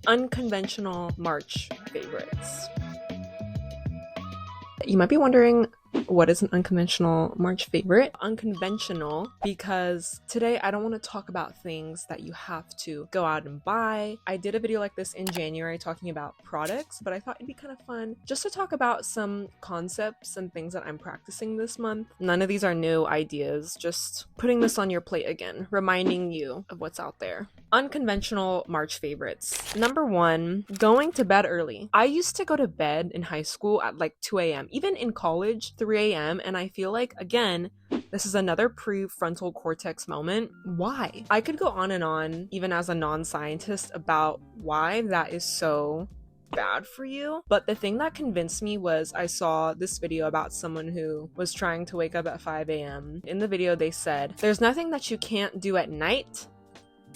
Unconventional March favorites. You might be wondering, what is an unconventional March favorite? Unconventional because today I don't want to talk about things that you have to go out and buy. I did a video like this in January talking about products, but I thought it'd be kind of fun just to talk about some concepts and things that I'm practicing this month. None of these are new ideas, just putting this on your plate again, reminding you of what's out there. Unconventional March favorites. Number 1, going to bed early. I used to go to bed in high school at like 2 a.m. Even in college, 3 a.m. And I feel like, again, this is another prefrontal cortex moment. Why? I could go on, even as a non-scientist, about why that is so bad for you. But the thing that convinced me was I saw this video about someone who was trying to wake up at 5 a.m. In the video, they said, there's nothing that you can't do at night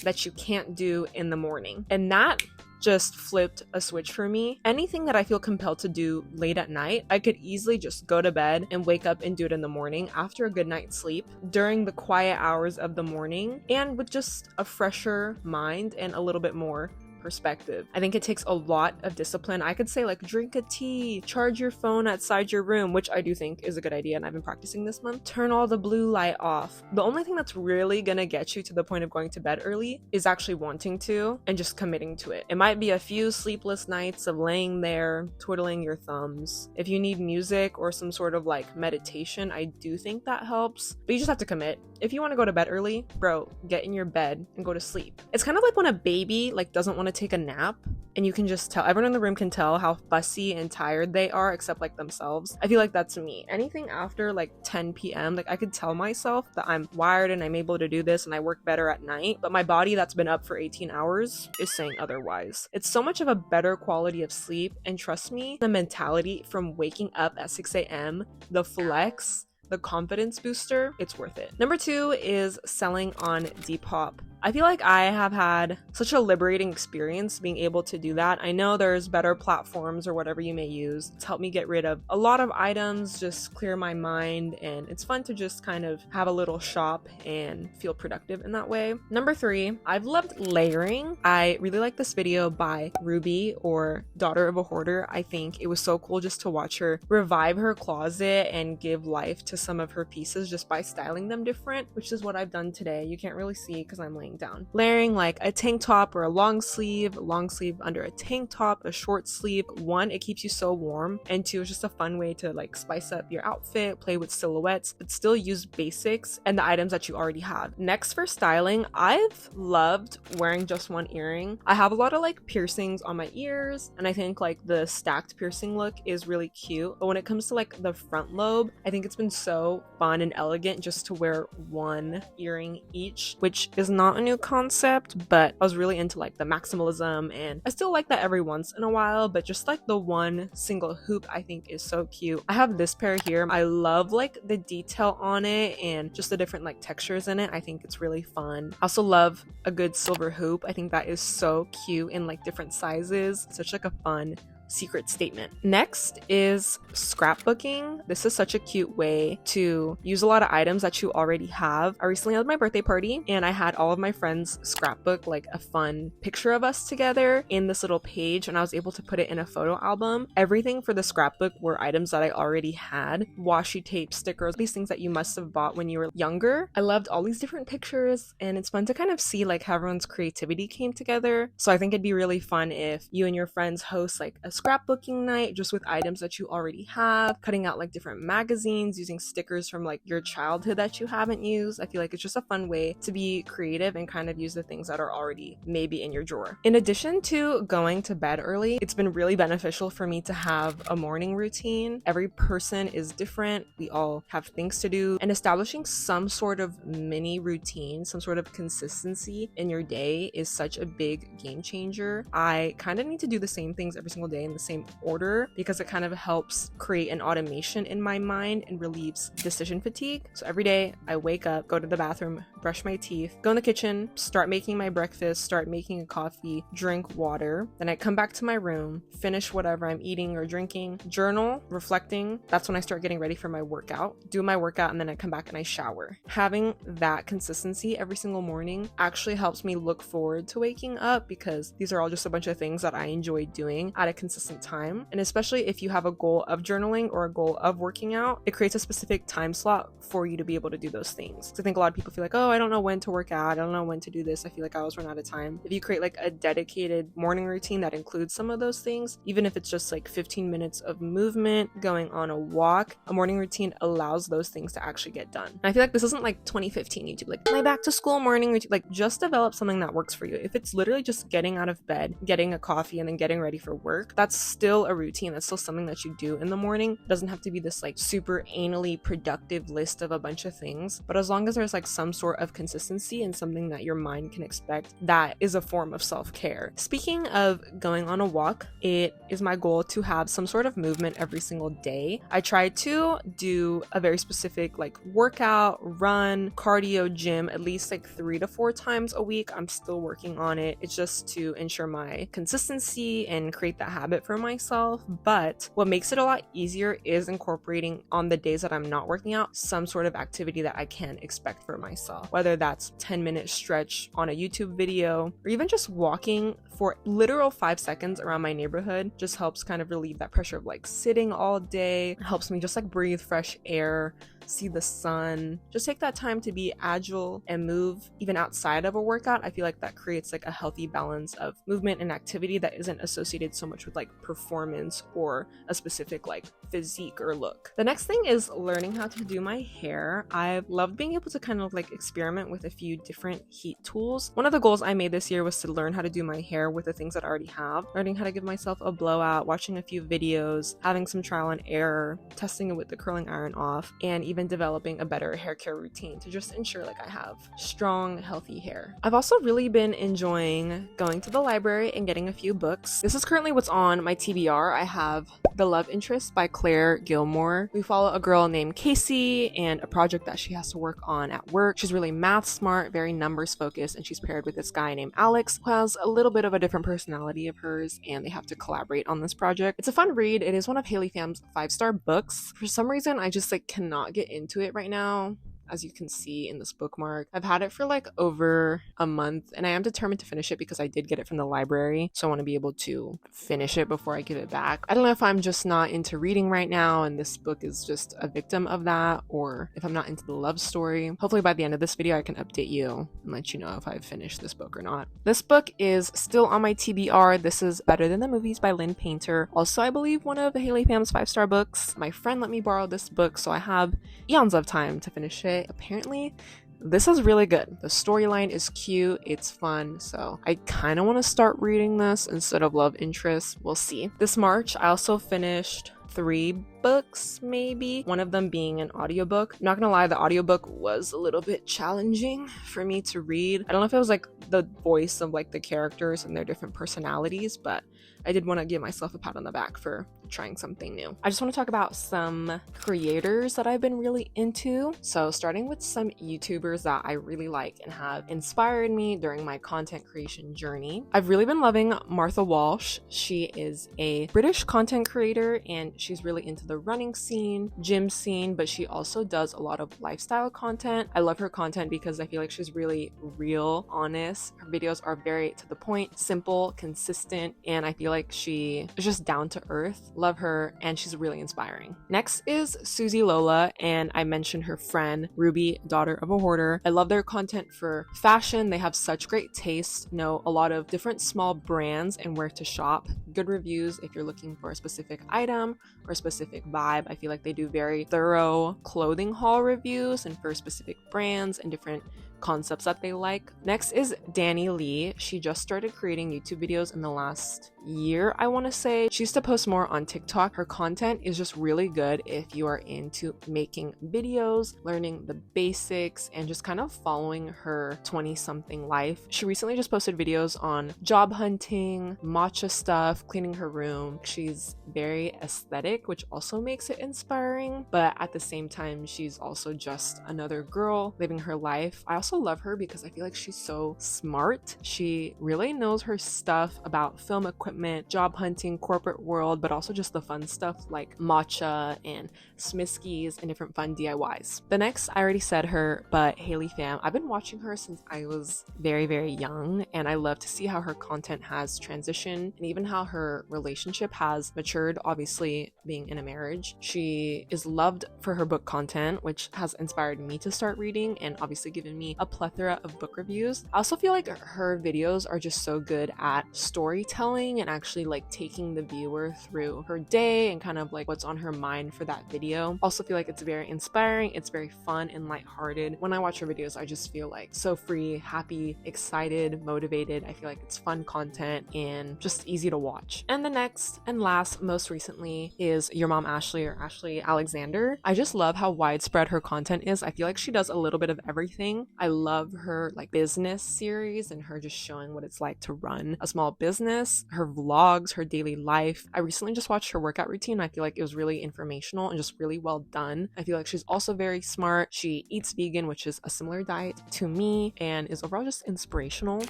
that you can't do in the morning. And that just flipped a switch for me. Anything that I feel compelled to do late at night, I could easily just go to bed and wake up and do it in the morning after a good night's sleep, during the quiet hours of the morning, and with just a fresher mind and a little bit more perspective. I think it takes a lot of discipline. I could say like drink a tea, charge your phone outside your room, which I do think is a good idea and I've been practicing this month. Turn all the blue light off. The only thing that's really gonna get you to the point of going to bed early is actually wanting to and just committing to it. It might be a few sleepless nights of laying there twiddling your thumbs. If you need music or some sort of like meditation, I do think that helps, but you just have to commit. If you want to go to bed early, bro, get in your bed and go to sleep. It's kind of like when a baby like doesn't want to take a nap and you can just tell, everyone in the room can tell how fussy and tired they are except like themselves. I feel like that's me. Anything after like 10 p.m, like I could tell myself that I'm wired and I'm able to do this and I work better at night, but my body that's been up for 18 hours is saying otherwise. It's so much of a better quality of sleep, and trust me, the mentality from waking up at 6 a.m, the flex, the confidence booster, it's worth it. Number 2 is selling on Depop. I feel like I have had such a liberating experience being able to do that. I know there's better platforms or whatever you may use to help me get rid of a lot of items, just clear my mind, and it's fun to just kind of have a little shop and feel productive in that way. Number 3, I've loved layering. I really like this video by Ruby, or Daughter of a Hoarder. I think it was so cool just to watch her revive her closet and give life to some of her pieces just by styling them different, which is what I've done today. You can't really see because I'm laying down. Layering like a tank top or a long sleeve under a tank top, a short sleeve. 1, it keeps you so warm, and 2, it's just a fun way to like spice up your outfit, play with silhouettes, but still use basics and the items that you already have. Next, for styling, I've loved wearing just one earring. I have a lot of like piercings on my ears, and I think like the stacked piercing look is really cute, but when it comes to like the front lobe, I think it's been so fun and elegant just to wear one earring each, which is not a new concept, but I was really into like the maximalism, and I still like that every once in a while, but just like the one single hoop I think is so cute. I have this pair here. I love like the detail on it and just the different like textures in it. I think it's really fun. I also love a good silver hoop. I think that is so cute in like different sizes. Such like a fun secret statement. Next is scrapbooking. This is such a cute way to use a lot of items that you already have. I recently had my birthday party and I had all of my friends scrapbook like a fun picture of us together in this little page, and I was able to put it in a photo album. Everything for the scrapbook were items that I already had. Washi tape, stickers, these things that you must have bought when you were younger. I loved all these different pictures, and it's fun to kind of see like how everyone's creativity came together. So I think it'd be really fun if you and your friends host like a scrapbooking night just with items that you already have, cutting out like different magazines, using stickers from like your childhood that you haven't used. I feel like it's just a fun way to be creative and kind of use the things that are already maybe in your drawer. In addition to going to bed early, it's been really beneficial for me to have a morning routine. Every person is different. We all have things to do, and establishing some sort of mini routine, some sort of consistency in your day is such a big game changer. I kind of need to do the same things every single day in the same order because it kind of helps create an automation in my mind and relieves decision fatigue. So every day I wake up, go to the bathroom, brush my teeth, go in the kitchen, start making my breakfast, start making a coffee, drink water. Then I come back to my room, finish whatever I'm eating or drinking, journal, reflecting. That's when I start getting ready for my workout, do my workout, and then I come back and I shower. Having that consistency every single morning actually helps me look forward to waking up because these are all just a bunch of things that I enjoy doing at a consistent time. And especially if you have a goal of journaling or a goal of working out, it creates a specific time slot for you to be able to do those things. So I think a lot of people feel like, oh, I don't know when to work out, I don't know when to do this, I feel like I always run out of time. If you create like a dedicated morning routine that includes some of those things, even if it's just like 15 minutes of movement, going on a walk, a morning routine allows those things to actually get done. And I feel like this isn't like 2015 YouTube, like my back to school morning routine. Like, just develop something that works for you. If it's literally just getting out of bed, getting a coffee, and then getting ready for work, that's still a routine. That's still something that you do in the morning. It doesn't have to be this like super anally productive list of a bunch of things, but as long as there's like some sort of consistency and something that your mind can expect, that is a form of self-care. Speaking of going on a walk, it is my goal to have some sort of movement every single day. I try to do a very specific like workout, run, cardio, gym at least like 3 to 4 times a week. I'm still working on it. It's just to ensure my consistency and create that habit for myself. But what makes it a lot easier is incorporating on the days that I'm not working out some sort of activity that I can expect for myself, whether that's 10-minute stretch on a YouTube video or even just walking for literal 5 seconds around my neighborhood. Just helps kind of relieve that pressure of like sitting all day. It helps me just like breathe fresh air, see the sun, just take that time to be agile and move even outside of a workout. I feel like that creates like a healthy balance of movement and activity that isn't associated so much with like performance or a specific like physique or look. The next thing is learning how to do my hair. I've loved being able to kind of like experiment with a few different heat tools. One of the goals I made this year was to learn how to do my hair with the things that I already have, learning how to give myself a blowout, watching a few videos, having some trial and error, testing it with the curling iron off, and even developing a better hair care routine to just ensure like I have strong, healthy hair. I've also really been enjoying going to the library and getting a few books. This is currently what's on my TBR. I have The Love Interest by Claire Gilmore. We follow a girl named Casey and a project that she has to work on at work. She's really math smart, very numbers focused, and she's paired with this guy named Alex who has a little bit of a different personality of hers, and they have to collaborate on this project. It's a fun read. It is one of Haley Pham's 5-star books. For some reason, I just like cannot get into it right now. As you can see in this bookmark, I've had it for like over a month and I am determined to finish it because I did get it from the library, so I want to be able to finish it before I give it back. I don't know if I'm just not into reading right now and this book is just a victim of that, or if I'm not into the love story. Hopefully by the end of this video I can update you and let you know if I've finished this book or not. This book is still on my TBR. This is Better Than the Movies by Lynn Painter, also I believe one of Haley Pham's 5-star books. My friend let me borrow this book, so I have eons of time to finish it. Apparently this is really good. The storyline is cute, it's fun, so I kind of want to start reading this instead of Love Interest. We'll see. This March I also finished 3 books, maybe, one of them being an audiobook. I'm not gonna lie, the audiobook was a little bit challenging for me to read. I don't know if it was like the voice of like the characters and their different personalities, but I did want to give myself a pat on the back for trying something new. I just want to talk about some creators that I've been really into. So starting with some YouTubers that I really like and have inspired me during my content creation journey. I've really been loving Martha Walsh. She is a British content creator and she's really into the running scene, gym scene, but she also does a lot of lifestyle content. I love her content because I feel like she's really real, honest. Her videos are very to the point, simple, consistent, and I feel like she is just down to earth. Love her, and she's really inspiring. Next is Susie Lola, and I mentioned her friend Ruby, daughter of a hoarder. I love their content for fashion. They have such great taste, know a lot of different small brands and where to shop. Good reviews if you're looking for a specific item or a specific vibe. I feel like they do very thorough clothing haul reviews and for specific brands and different concepts that they like. Next is Danny Lee. She just started creating YouTube videos in the last year, I want to say. She used to post more on TikTok. Her content is just really good if you are into making videos, learning the basics, and just kind of following her 20-something life. She recently just posted videos on job hunting, matcha stuff, cleaning her room. She's very aesthetic, which also makes it inspiring, but at the same time, she's also just another girl living her life. I also love her because I feel like she's so smart. She really knows her stuff about film equipment, job hunting, corporate world, but also just the fun stuff like matcha and Smiskies and different fun DIYs. The next, I already said her, but Haley Pham. I've been watching her since I was very, very young, and I love to see how her content has transitioned and even how her relationship has matured, obviously being in a marriage. She is loved for her book content, which has inspired me to start reading and obviously given me a plethora of book reviews. I also feel like her videos are just so good at storytelling and actually like taking the viewer through her day and kind of like what's on her mind for that video. Also feel like it's very inspiring, it's very fun and lighthearted. When I watch her videos, I just feel like so free, happy, excited, motivated. I feel like it's fun content and just easy to watch. And the next and last, most recently, is Your Mom Ashley, or Ashley Alexander. I just love how widespread her content is. I feel like she does a little bit of everything. I love her like business series and her just showing what it's like to run a small business, her vlogs, her daily life. I recently just watched her workout routine. I feel like it was really informational and just really well done. I feel like she's also very smart. She eats vegan, which is a similar diet to me, and is overall just inspirational.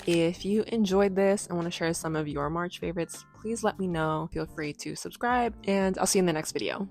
If you enjoyed this and want to share some of your March favorites, please let me know. Feel free to subscribe, and I'll see you in the next video.